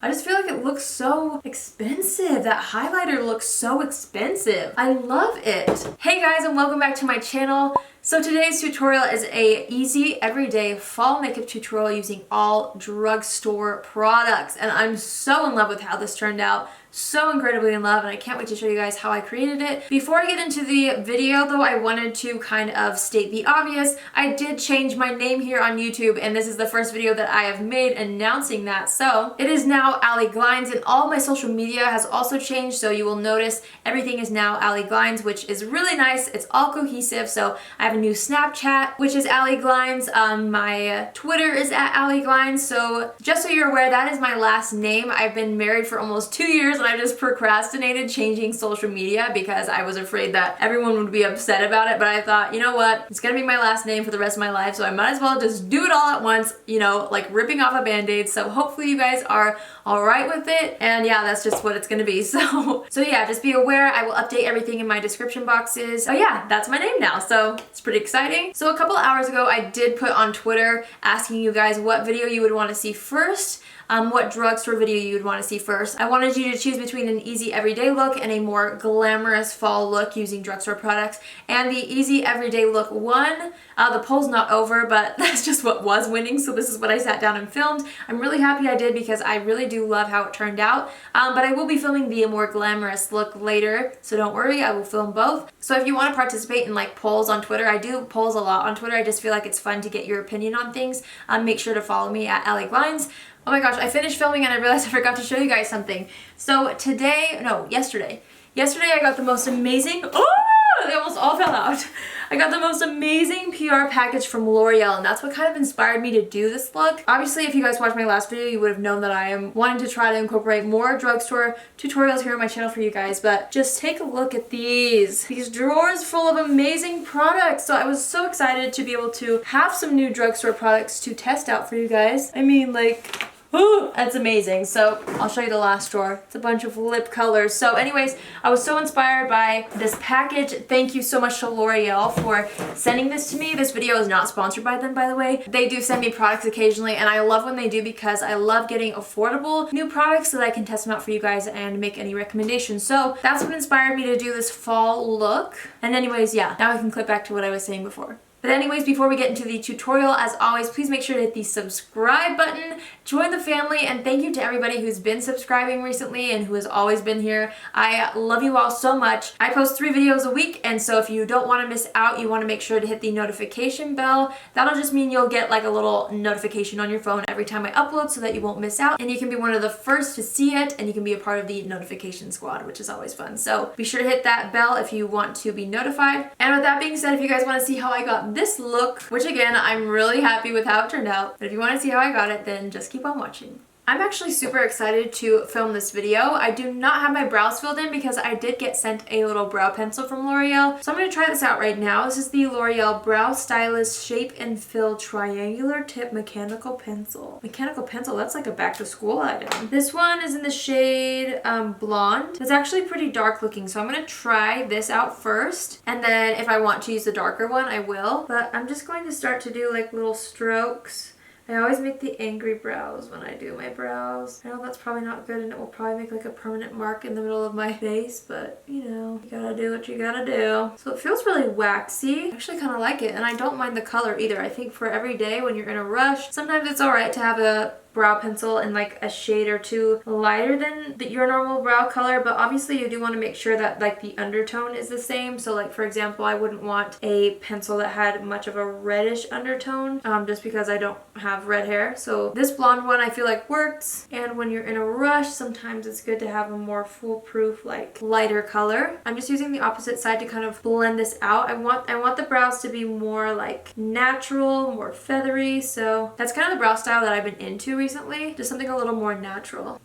I just feel like it looks so expensive. That highlighter looks so expensive. I love it. Hey guys, and welcome back to my channel. So today's tutorial is a easy everyday fall makeup tutorial using all drugstore products, and I'm so in love with how this turned out. So incredibly in love, and I can't wait to show you guys how I created it. Before I get into the video though, I wanted to kind of state the obvious. I did change my name here on YouTube, and this is the first video that I have made announcing that. So it is now Allie Glines, and all my social media has also changed, so you will notice everything is now Allie Glines, which is really nice. It's all cohesive. So I have a new Snapchat, which is Allie Glines. My Twitter is at Allie Glines. So just so you're aware, that is my last name. I've been married for almost 2 years, and I just procrastinated changing social media because I was afraid that everyone would be upset about it. But I thought, you know what, it's gonna be my last name for the rest of my life, so I might as well just do it all at once, you know, like ripping off a band-aid. So hopefully you guys are all right with it, and yeah, that's just what it's gonna be. So yeah, just be aware. I will update everything in my description boxes. Oh yeah, that's my name now, so it's pretty exciting. So a couple hours ago, I did put on Twitter asking you guys what video you would want to see first. What drugstore video you would want to see first. I wanted you to choose between an easy everyday look and a more glamorous fall look using drugstore products. And the easy everyday look won. The poll's not over, but that's just what was winning, so this is what I sat down and filmed. I'm really happy I did because I really do love how it turned out. But I will be filming the more glamorous look later, so don't worry, I will film both. So if you want to participate in like polls on Twitter, I do polls a lot on Twitter. I just feel like it's fun to get your opinion on things. Make sure to follow me at Allie Glines. Oh my gosh, I finished filming and I realized I forgot to show you guys something. So yesterday I got the most amazing, they almost all fell out. I got the most amazing PR package from L'Oreal, and that's what kind of inspired me to do this look. Obviously, if you guys watched my last video, you would have known that I am wanting to try to incorporate more drugstore tutorials here on my channel for you guys, but just take a look at these drawers full of amazing products. So I was so excited to be able to have some new drugstore products to test out for you guys. I mean, like, ooh, that's amazing. So I'll show you the last drawer. It's a bunch of lip colors. So anyways, I was so inspired by this package. Thank you so much to L'Oreal for sending this to me. This video is not sponsored by them, by the way. They do send me products occasionally, and I love when they do because I love getting affordable new products so that I can test them out for you guys and make any recommendations. So that's what inspired me to do this fall look. And anyways, yeah, now I can clip back to what I was saying before. But anyways, before we get into the tutorial, as always, please make sure to hit the subscribe button, join the family, and thank you to everybody who's been subscribing recently and who has always been here. I love you all so much. I post 3 videos a week, and so if you don't want to miss out, you want to make sure to hit the notification bell. That'll just mean you'll get like a little notification on your phone every time I upload so that you won't miss out, and you can be one of the first to see it, and you can be a part of the notification squad, which is always fun. So be sure to hit that bell if you want to be notified. And with that being said, if you guys want to see how I got this look, which again, I'm really happy with how it turned out, but if you want to see how I got it, then just keep on watching. I'm actually super excited to film this video. I do not have my brows filled in because I did get sent a little brow pencil from L'Oreal. So I'm going to try this out right now. This is the L'Oreal Brow Stylist Shape and Fill Triangular Tip Mechanical Pencil. Mechanical pencil, that's like a back to school item. This one is in the shade Blonde. It's actually pretty dark looking, so I'm going to try this out first. And then if I want to use the darker one, I will. But I'm just going to start to do like little strokes. I always make the angry brows when I do my brows. I know that's probably not good, and it will probably make like a permanent mark in the middle of my face, but you know, you gotta do what you gotta do. So it feels really waxy. I actually kind of like it, and I don't mind the color either. I think for every day when you're in a rush, sometimes it's alright to have a brow pencil in like a shade or two lighter than your normal brow color, but obviously you do want to make sure that like the undertone is the same. So like for example, I wouldn't want a pencil that had much of a reddish undertone just because I don't have red hair. So this blonde one I feel like works, and when you're in a rush, sometimes it's good to have a more foolproof like lighter color. I'm just using the opposite side to kind of blend this out. I want the brows to be more like natural, more feathery, so that's kind of the brow style that I've been into recently, just something a little more natural.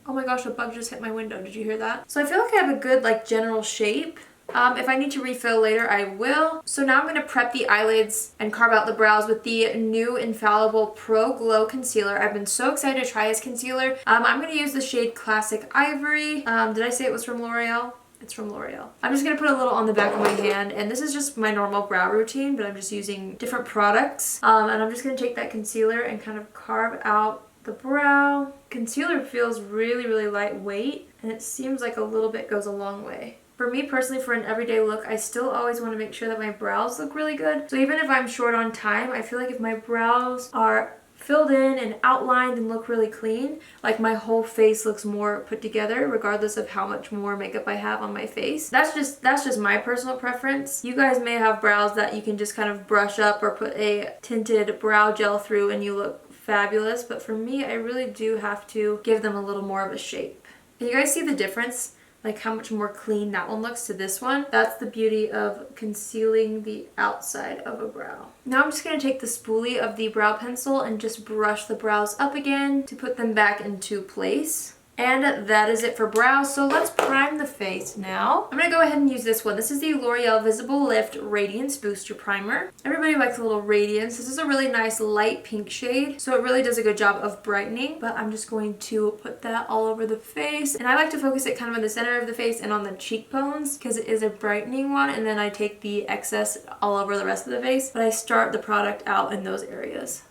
Oh my gosh, a bug just hit my window. Did you hear that? So I feel like I have a good like general shape. If I need to refill later, I will. So now I'm going to prep the eyelids and carve out the brows with the new Infallible Pro Glow Concealer. I've been so excited to try this concealer. I'm going to use the shade Classic Ivory. Did I say it was from L'Oreal? It's from L'Oreal. I'm just going to put a little on the back of my hand, and this is just my normal brow routine, but I'm just using different products. And I'm just going to take that concealer and kind of carve out the brow. Concealer feels really, really lightweight, and it seems like a little bit goes a long way. For me personally, for an everyday look, I still always want to make sure that my brows look really good. So even if I'm short on time, I feel like if my brows are filled in and outlined and look really clean, like my whole face looks more put together regardless of how much more makeup I have on my face. That's just my personal preference. You guys may have brows that you can just kind of brush up or put a tinted brow gel through and you look fabulous, but for me, I really do have to give them a little more of a shape. Can you guys see the difference? Like how much more clean that one looks to this one. That's the beauty of concealing the outside of a brow. Now I'm just going to take the spoolie of the brow pencil and just brush the brows up again to put them back into place. And that is it for brows. So let's prime the face now. I'm going to go ahead and use this one. This is the L'Oreal Visible Lift Radiance Booster Primer. Everybody likes a little radiance. This is a really nice light pink shade, so it really does a good job of brightening, but I'm just going to put that all over the face. And I like to focus it kind of in the center of the face and on the cheekbones because it is a brightening one, and then I take the excess all over the rest of the face, but I start the product out in those areas.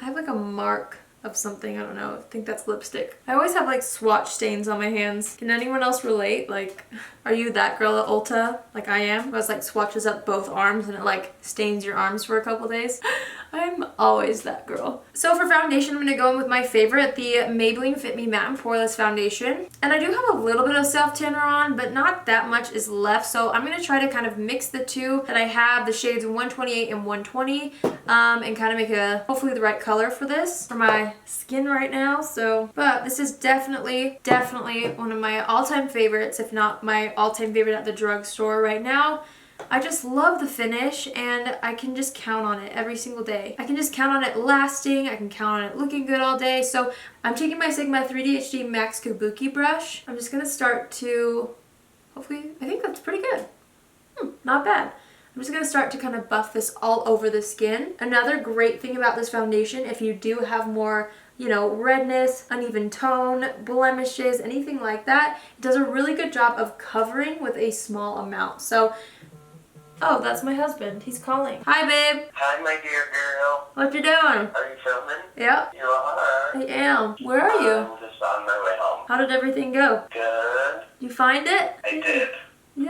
I have like a mark of something, I don't know, I think that's lipstick. I always have like swatch stains on my hands. Can anyone else relate? Like, are you that girl at Ulta like I am? Who has like swatches up both arms and it like stains your arms for a couple days? I'm always that girl. So for foundation, I'm going to go in with my favorite, the Maybelline Fit Me Matte and Poreless Foundation. And I do have a little bit of self-tanner on, but not that much is left. So I'm going to try to kind of mix the two that I have, the shades 128 and 120, and kind of make a, hopefully the right color for this, for my skin right now. So, but this is definitely one of my all-time favorites, if not my all-time favorite at the drugstore right now. I just love the finish and I can just count on it every single day. I can just count on it lasting, I can count on it looking good all day. So I'm taking my Sigma 3D HD Max Kabuki brush. I'm just going to start to, hopefully, I think that's pretty good. Not bad. I'm just going to start to kind of buff this all over the skin. Another great thing about this foundation, if you do have more, you know, redness, uneven tone, blemishes, anything like that, it does a really good job of covering with a small amount. So, oh, that's my husband. He's calling. Hi, babe. Hi, my dear girl. What you doing? Are you filming? Yep. You are? I am. Where are you? I'm just on my way home. How did everything go? Good. You find it? I did. Yay!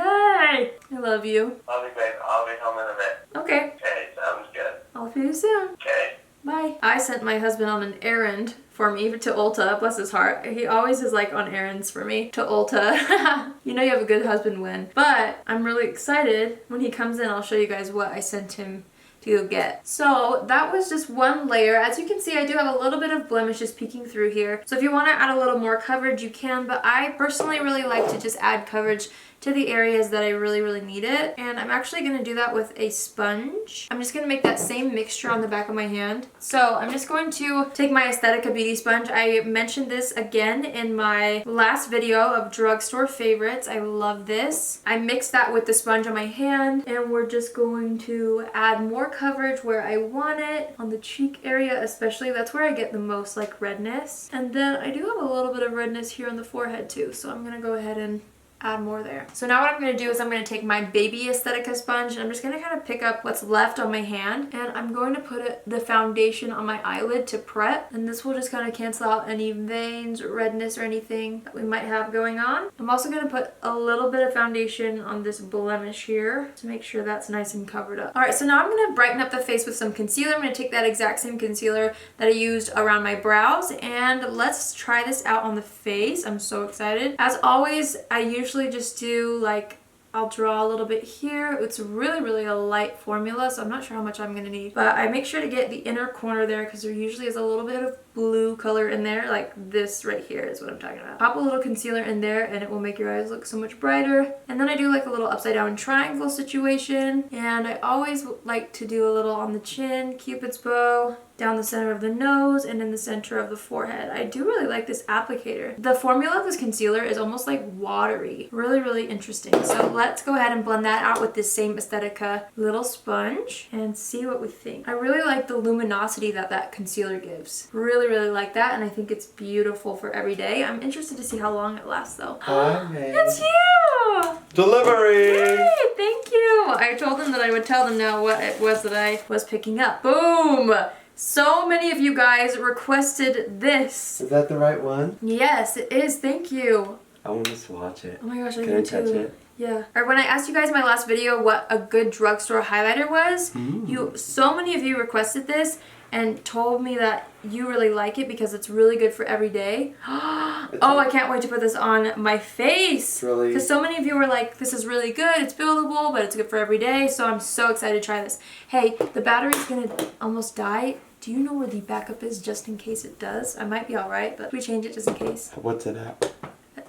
I love you. Love you, babe. I'll be home in a bit. Okay. Okay, sounds good. I'll see you soon. Okay. Bye. I sent my husband on an errand for me to Ulta. Bless his heart. He always is like on errands for me to Ulta. You know you have a good husband when. But I'm really excited. When he comes in, I'll show you guys what I sent him to go get. So that was just one layer. As you can see, I do have a little bit of blemishes peeking through here. So if you want to add a little more coverage, you can. But I personally really like to just add coverage to the areas that I really need it. And I'm actually going to do that with a sponge. I'm just going to make that same mixture on the back of my hand. So I'm just going to take my Aesthetica Beauty Sponge. I mentioned this again in my last video of drugstore favorites. I love this. I mixed that with the sponge on my hand, and we're just going to add more coverage where I want it, on the cheek area especially. That's where I get the most like redness. And then I do have a little bit of redness here on the forehead too, so I'm going to go ahead and add more there. So now what I'm going to do is I'm going to take my baby Aesthetica sponge and I'm just going to kind of pick up what's left on my hand, and I'm going to put the foundation on my eyelid to prep, and this will just kind of cancel out any veins or redness or anything that we might have going on. I'm also going to put a little bit of foundation on this blemish here to make sure that's nice and covered up. Alright, so now I'm going to brighten up the face with some concealer. I'm going to take that exact same concealer that I used around my brows, and let's try this out on the face. I'm so excited. As always, I usually just do like, I'll draw a little bit here. It's really a light formula, so I'm not sure how much I'm gonna need, but I make sure to get the inner corner there because there usually is a little bit of blue color in there, like this right here is what I'm talking about. Pop a little concealer in there and it will make your eyes look so much brighter. And then I do like a little upside down triangle situation, and I always like to do a little on the chin, Cupid's bow, down the center of the nose, and in the center of the forehead. I do really like this applicator. The formula of this concealer is almost like watery. Really interesting. So let's go ahead and blend that out with this same Aesthetica little sponge and see what we think. I really like the luminosity that that concealer gives. Really like that, and I think it's beautiful for every day. I'm interested to see how long it lasts though. Hi, man. It's you! Delivery! Yay, thank you! I told them that I would tell them now what it was that I was picking up. Boom! So many of you guys requested this. Is that the right one? Yes, it is. Thank you. I want to swatch it. Oh my gosh, I Can do I touch too. it? Yeah. Or when I asked you guys in my last video what a good drugstore highlighter was, so many of you requested this and told me that you really like it because it's really good for every day. Oh, I can't wait to put this on my face. Really? Because so many of you were like, this is really good, it's buildable, but it's good for every day. So I'm so excited to try this. Hey, the battery's gonna almost die. Do you know where the backup is just in case it does? I might be alright, but we change it just in case. What's it at?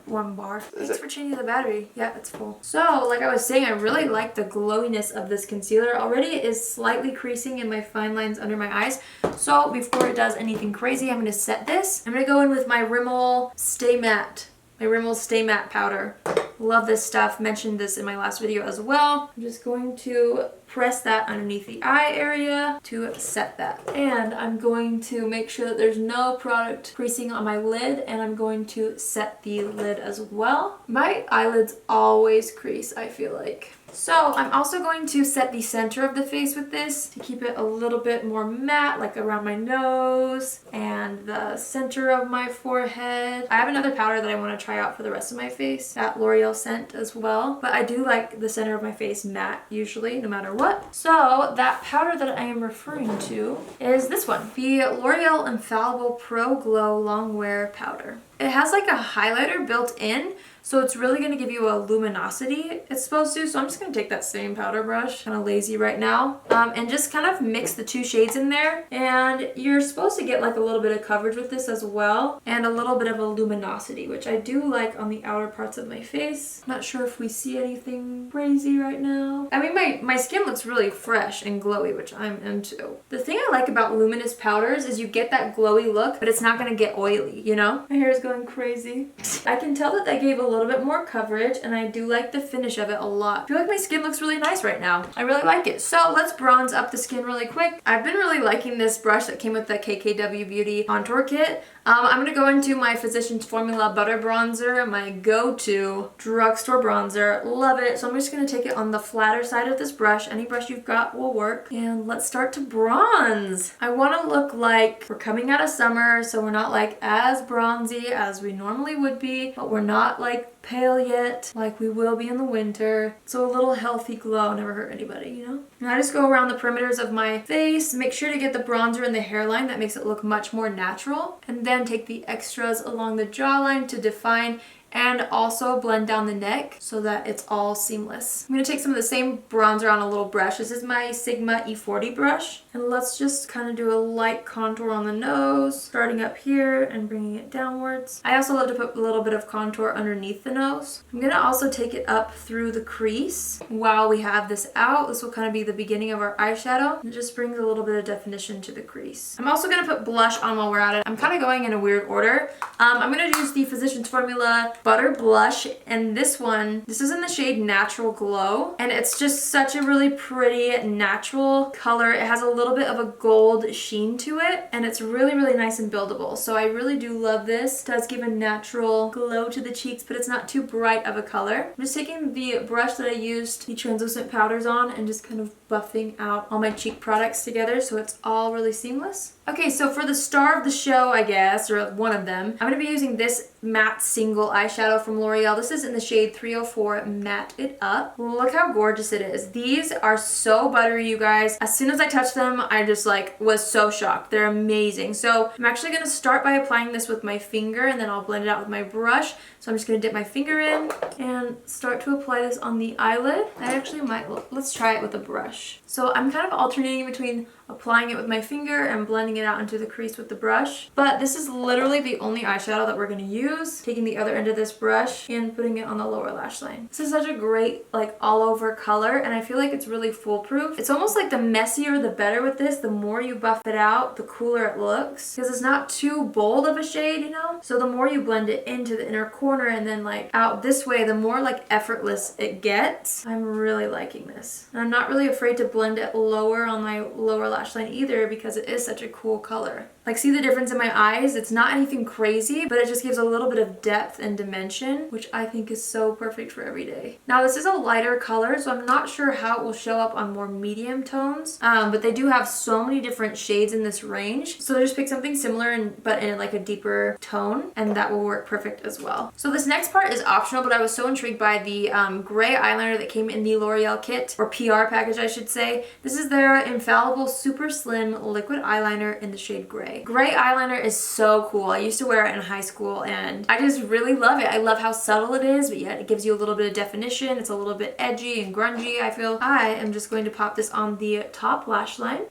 1 bar. Thanks for changing the battery. Yeah, it's full. So, like I was saying, I really like the glowiness of this concealer. Already it is slightly creasing in my fine lines under my eyes. So, before it does anything crazy, I'm going to set this. I'm going to go in with my Rimmel Stay Matte. My Rimmel Stay Matte powder. Love this stuff. Mentioned this in my last video as well. I'm just going to press that underneath the eye area to set that. And I'm going to make sure that there's no product creasing on my lid, and I'm going to set the lid as well. My eyelids always crease, I feel like. So I'm also going to set the center of the face with this to keep it a little bit more matte, like around my nose and the center of my forehead. I have another powder that I want to try out for the rest of my face, that L'Oreal scent as well. But I do like the center of my face matte usually, no matter what. So that powder that I am referring to is this one, the L'Oreal Infallible Pro Glow Longwear Powder. It has like a highlighter built in, so it's really going to give you a luminosity it's supposed to. So I'm just going to take that same powder brush, kind of lazy right now, and just kind of mix the 2 shades in there. And you're supposed to get like a little bit of coverage with this as well, and a little bit of a luminosity, which I do like on the outer parts of my face. Not sure if we see anything crazy right now. I mean, my skin looks really fresh and glowy, which I'm into. The thing I like about luminous powders is you get that glowy look, but it's not going to get oily, you know? My hair is going crazy. I can tell that they gave a little bit more coverage, and I do like the finish of it a lot. I feel like my skin looks really nice right now. I really like it. So let's bronze up the skin really quick. I've been really liking this brush that came with the KKW Beauty contour kit. I'm going to go into my Physicians Formula Butter Bronzer, my go-to drugstore bronzer. Love it. So I'm just going to take it on the flatter side of this brush. Any brush you've got will work. And let's start to bronze. I want to look like we're coming out of summer, so we're not like as bronzy as we normally would be, but we're not like pale yet like we will be in the winter. So a little healthy glow never hurt anybody, you know? And I just go around the perimeters of my face, make sure to get the bronzer in the hairline. That makes it look much more natural. And then take the extras along the jawline to define and also blend down the neck so that it's all seamless. I'm going to take some of the same bronzer on a little brush. This is my Sigma E40 brush. And let's just kind of do a light contour on the nose, starting up here and bringing it downwards. I also love to put a little bit of contour underneath the nose. I'm going to also take it up through the crease while we have this out. This will kind of be the beginning of our eyeshadow. It just brings a little bit of definition to the crease. I'm also going to put blush on while we're at it. I'm kind of going in a weird order. I'm going to use the Physicians Formula Butter Blush, and this is in the shade Natural Glow, and it's just such a really pretty natural color. It has a little bit of a gold sheen to it, and it's really, really nice and buildable. So I really do love this. It does give a natural glow to the cheeks, but it's not too bright of a color. I'm just taking the brush that I used the translucent powders on and just kind of buffing out all my cheek products together so it's all really seamless. Okay, so for the star of the show, I guess, or one of them, I'm going to be using this matte single eyeshadow from L'Oreal. This is in the shade 304 Matte It Up. Look how gorgeous it is. These are so buttery, you guys. As soon as I touched them, I just was so shocked. They're amazing. So I'm actually going to start by applying this with my finger, and then I'll blend it out with my brush. So I'm just going to dip my finger in and start to apply this on the eyelid. I actually might, let's try it with a brush. So I'm kind of alternating between applying it with my finger and blending it out into the crease with the brush. But this is literally the only eyeshadow that we're going to use. Taking the other end of this brush and putting it on the lower lash line. This is such a great all over color, and I feel like it's really foolproof. It's almost like the messier the better with this. The more you buff it out, the cooler it looks. Because it's not too bold of a shade, you know? So the more you blend it into the inner corner and then out this way, the more effortless it gets. I'm really liking this. And I'm not really afraid to blend it lower on my lower lash line either because it is such a cool color. Like, see the difference in my eyes? It's not anything crazy, but it just gives a little bit of depth and dimension, which I think is so perfect for every day. Now, this is a lighter color, so I'm not sure how it will show up on more medium tones, but they do have so many different shades in this range. So just pick something similar, but in like a deeper tone, and that will work perfect as well. So this next part is optional, but I was so intrigued by the gray eyeliner that came in the L'Oreal kit, or PR package, I should say. This is their Infallible Super Slim Liquid Eyeliner in the shade gray. Gray eyeliner is so cool. I used to wear it in high school and I just really love it. I love how subtle it is, but yet it gives you a little bit of definition. It's a little bit edgy and grungy, I feel. I am just going to pop this on the top lash line.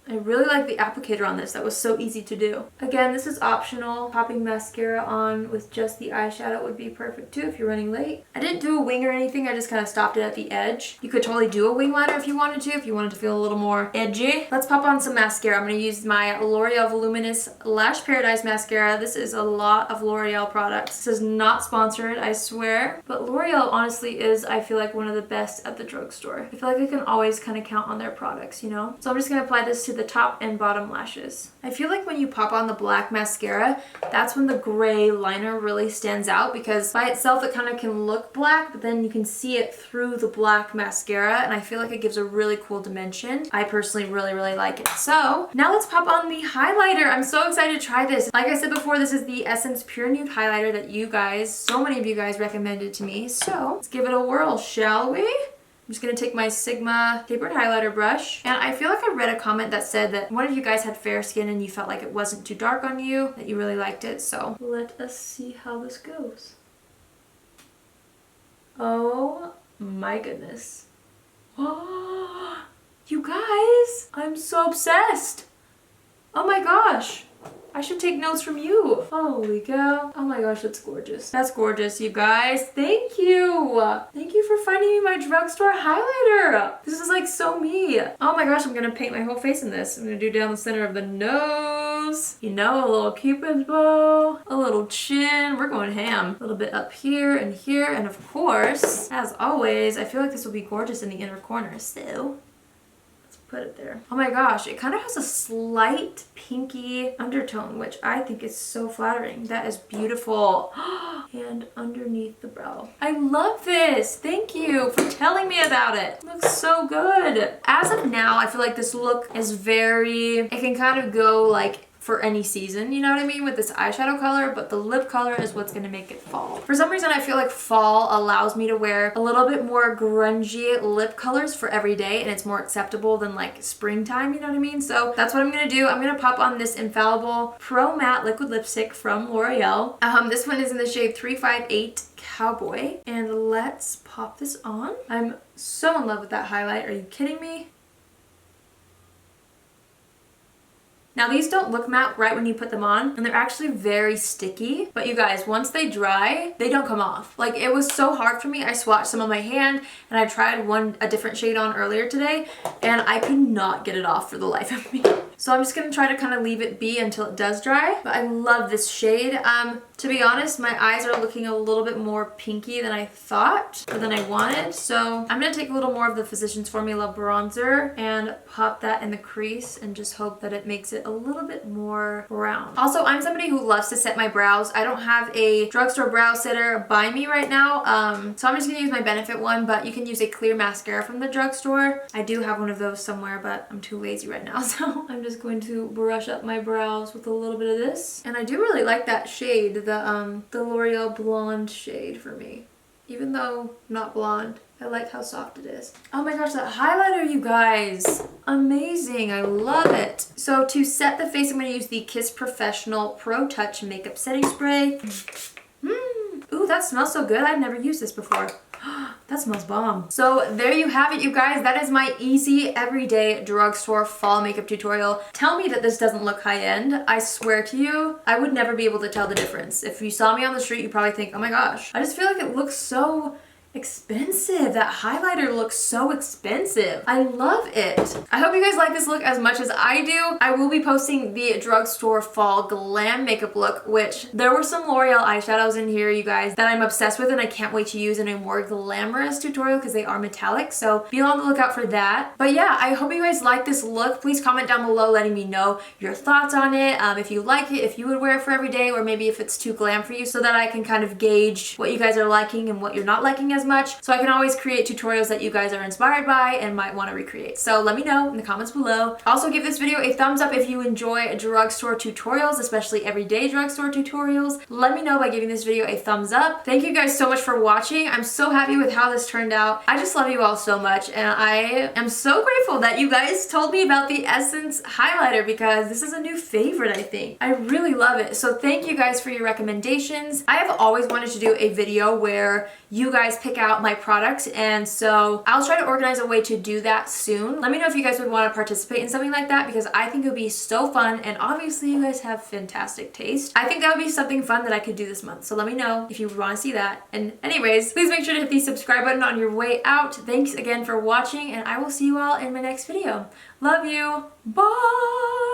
I really like the applicator on this. That was so easy to do. Again, this is optional. Popping mascara on with just the eyeshadow would be perfect too if you're running late. I didn't do a wing or anything. I just kind of stopped it at the edge. You could totally do a wing liner if you wanted to feel a little more edgy. Let's pop on some mascara. I'm going to use my L'Oreal Voluminous Lash Paradise Mascara. This is a lot of L'Oreal products. This is not sponsored, I swear. But L'Oreal honestly is, I feel like, one of the best at the drugstore. I feel like I can always kind of count on their products, you know? So I'm just going to apply this to the top and bottom lashes. I feel like when you pop on the black mascara, that's when the gray liner really stands out, because by itself it kind of can look black, but then you can see it through the black mascara, and I feel like it gives a really cool dimension. I personally really like it. So now let's pop on the highlighter. I'm so excited to try this. Like I said before, this is the Essence Pure Nude highlighter that you guys, so many of you guys recommended to me. So let's give it a whirl, shall we? I'm just going to take my Sigma tapered highlighter brush, and I feel like I read a comment that said that one of you guys had fair skin and you felt like it wasn't too dark on you, that you really liked it, so let us see how this goes. Oh my goodness. Oh, you guys, I'm so obsessed. Oh my gosh. I should take notes from you. Holy cow. Oh my gosh, that's gorgeous. That's gorgeous, you guys. Thank you. Thank you for finding me my drugstore highlighter. This is like so me. Oh my gosh, I'm gonna paint my whole face in this. I'm gonna do down the center of the nose. You know, a little cupid's bow, a little chin. We're going ham. A little bit up here, and of course, as always, I feel like this will be gorgeous in the inner corner, so put it there. Oh my gosh, it kind of has a slight pinky undertone, which I think is so flattering. That is beautiful. And underneath the brow. I love this. Thank you for telling me about it. It looks so good. As of now, I feel like this look is it can kind of go like for any season, you know what I mean, with this eyeshadow color, but the lip color is what's gonna make it fall. For some reason, I feel like fall allows me to wear a little bit more grungy lip colors for every day, and it's more acceptable than like springtime, you know what I mean? So that's what I'm gonna do. I'm gonna pop on this Infallible Pro Matte Liquid Lipstick from L'Oreal. This one is in the shade 358 Cowboy, and let's pop this on. I'm so in love with that highlight. Are you kidding me? Now these don't look matte right when you put them on, and they're actually very sticky, but you guys, once they dry, they don't come off. Like, it was so hard for me. I swatched some on my hand and I tried a different shade on earlier today, and I could not get it off for the life of me. So I'm just gonna try to kind of leave it be until it does dry, but I love this shade. To be honest, my eyes are looking a little bit more pinky than I thought, or than I wanted, so I'm gonna take a little more of the Physicians Formula bronzer and pop that in the crease and just hope that it makes it a little bit more brown. Also, I'm somebody who loves to set my brows. I don't have a drugstore brow setter by me right now, so I'm just gonna use my Benefit one, but you can use a clear mascara from the drugstore. I do have one of those somewhere, but I'm too lazy right now, so I'm just going to brush up my brows with a little bit of this. And I do really like that shade, the L'Oreal Blonde shade for me. Even though I'm not blonde, I like how soft it is. Oh my gosh, that highlighter, you guys. Amazing, I love it. So to set the face, I'm gonna use the Kiss Professional Pro Touch Makeup Setting Spray. Ooh, that smells so good. I've never used this before. That smells bomb. So there you have it, you guys. That is my easy, everyday drugstore fall makeup tutorial. Tell me that this doesn't look high-end. I swear to you, I would never be able to tell the difference. If you saw me on the street, you'd probably think, oh my gosh. I just feel like it looks so expensive. That highlighter looks so expensive. I love it. I hope you guys like this look as much as I do. I will be posting the Drugstore Fall Glam Makeup look, which there were some L'Oreal eyeshadows in here, you guys, that I'm obsessed with and I can't wait to use in a more glamorous tutorial because they are metallic. So be on the lookout for that. But yeah, I hope you guys like this look. Please comment down below letting me know your thoughts on it. If you like it, if you would wear it for every day, or maybe if it's too glam for you, so that I can kind of gauge what you guys are liking and what you're not liking as much. So I can always create tutorials that you guys are inspired by and might want to recreate. So let me know in the comments below. Also give this video a thumbs up if you enjoy drugstore tutorials, especially everyday drugstore tutorials. Let me know by giving this video a thumbs up. Thank you guys so much for watching. I'm so happy with how this turned out. I just love you all so much, and I am so grateful that you guys told me about the Essence highlighter because this is a new favorite, I think. I really love it. So thank you guys for your recommendations. I have always wanted to do a video where you guys pick out my products, and so I'll try to organize a way to do that soon. Let me know if you guys would want to participate in something like that because I think it would be so fun, and obviously you guys have fantastic taste. I think that would be something fun that I could do this month. So let me know if you would want to see that. And anyways, please make sure to hit the subscribe button on your way out. Thanks again for watching, and I will see you all in my next video. Love you. Bye!